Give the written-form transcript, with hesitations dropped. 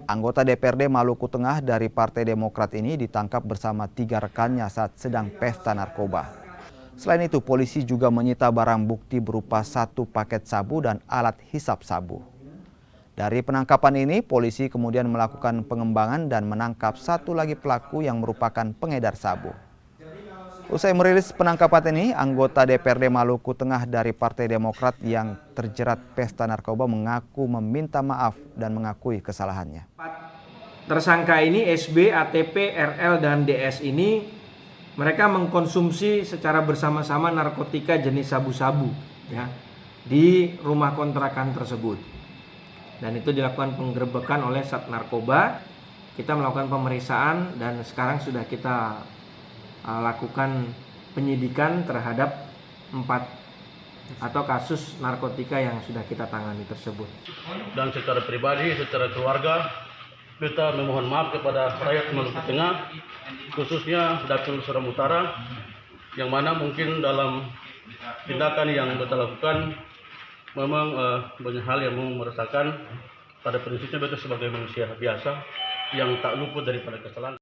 Anggota DPRD Maluku Tengah dari Partai Demokrat ini ditangkap bersama 3 rekannya saat sedang pesta narkoba. Selain itu, polisi juga menyita barang bukti berupa 1 paket sabu dan alat hisap sabu. Dari penangkapan ini, polisi kemudian melakukan pengembangan dan menangkap 1 lagi pelaku yang merupakan pengedar sabu. Usai merilis penangkapan ini, anggota DPRD Maluku Tengah dari Partai Demokrat yang terjerat pesta narkoba mengaku meminta maaf dan mengakui kesalahannya. Tersangka ini SB, ATP, RL, dan DS ini mereka mengkonsumsi secara bersama-sama narkotika jenis sabu-sabu ya, di rumah kontrakan tersebut. Dan itu dilakukan penggerebekan oleh Sat Narkoba. Kita melakukan pemeriksaan dan sekarang sudah kita lakukan penyidikan terhadap 4 atau kasus narkotika yang sudah kita tangani tersebut. Dan secara pribadi, secara keluarga, kita memohon maaf kepada rakyat Maluku Tengah, khususnya Dapil Seram Utara, yang mana mungkin dalam tindakan yang kita lakukan memang banyak hal yang meresahkan. Pada prinsipnya kita sebagai manusia biasa yang tak luput daripada kesalahan.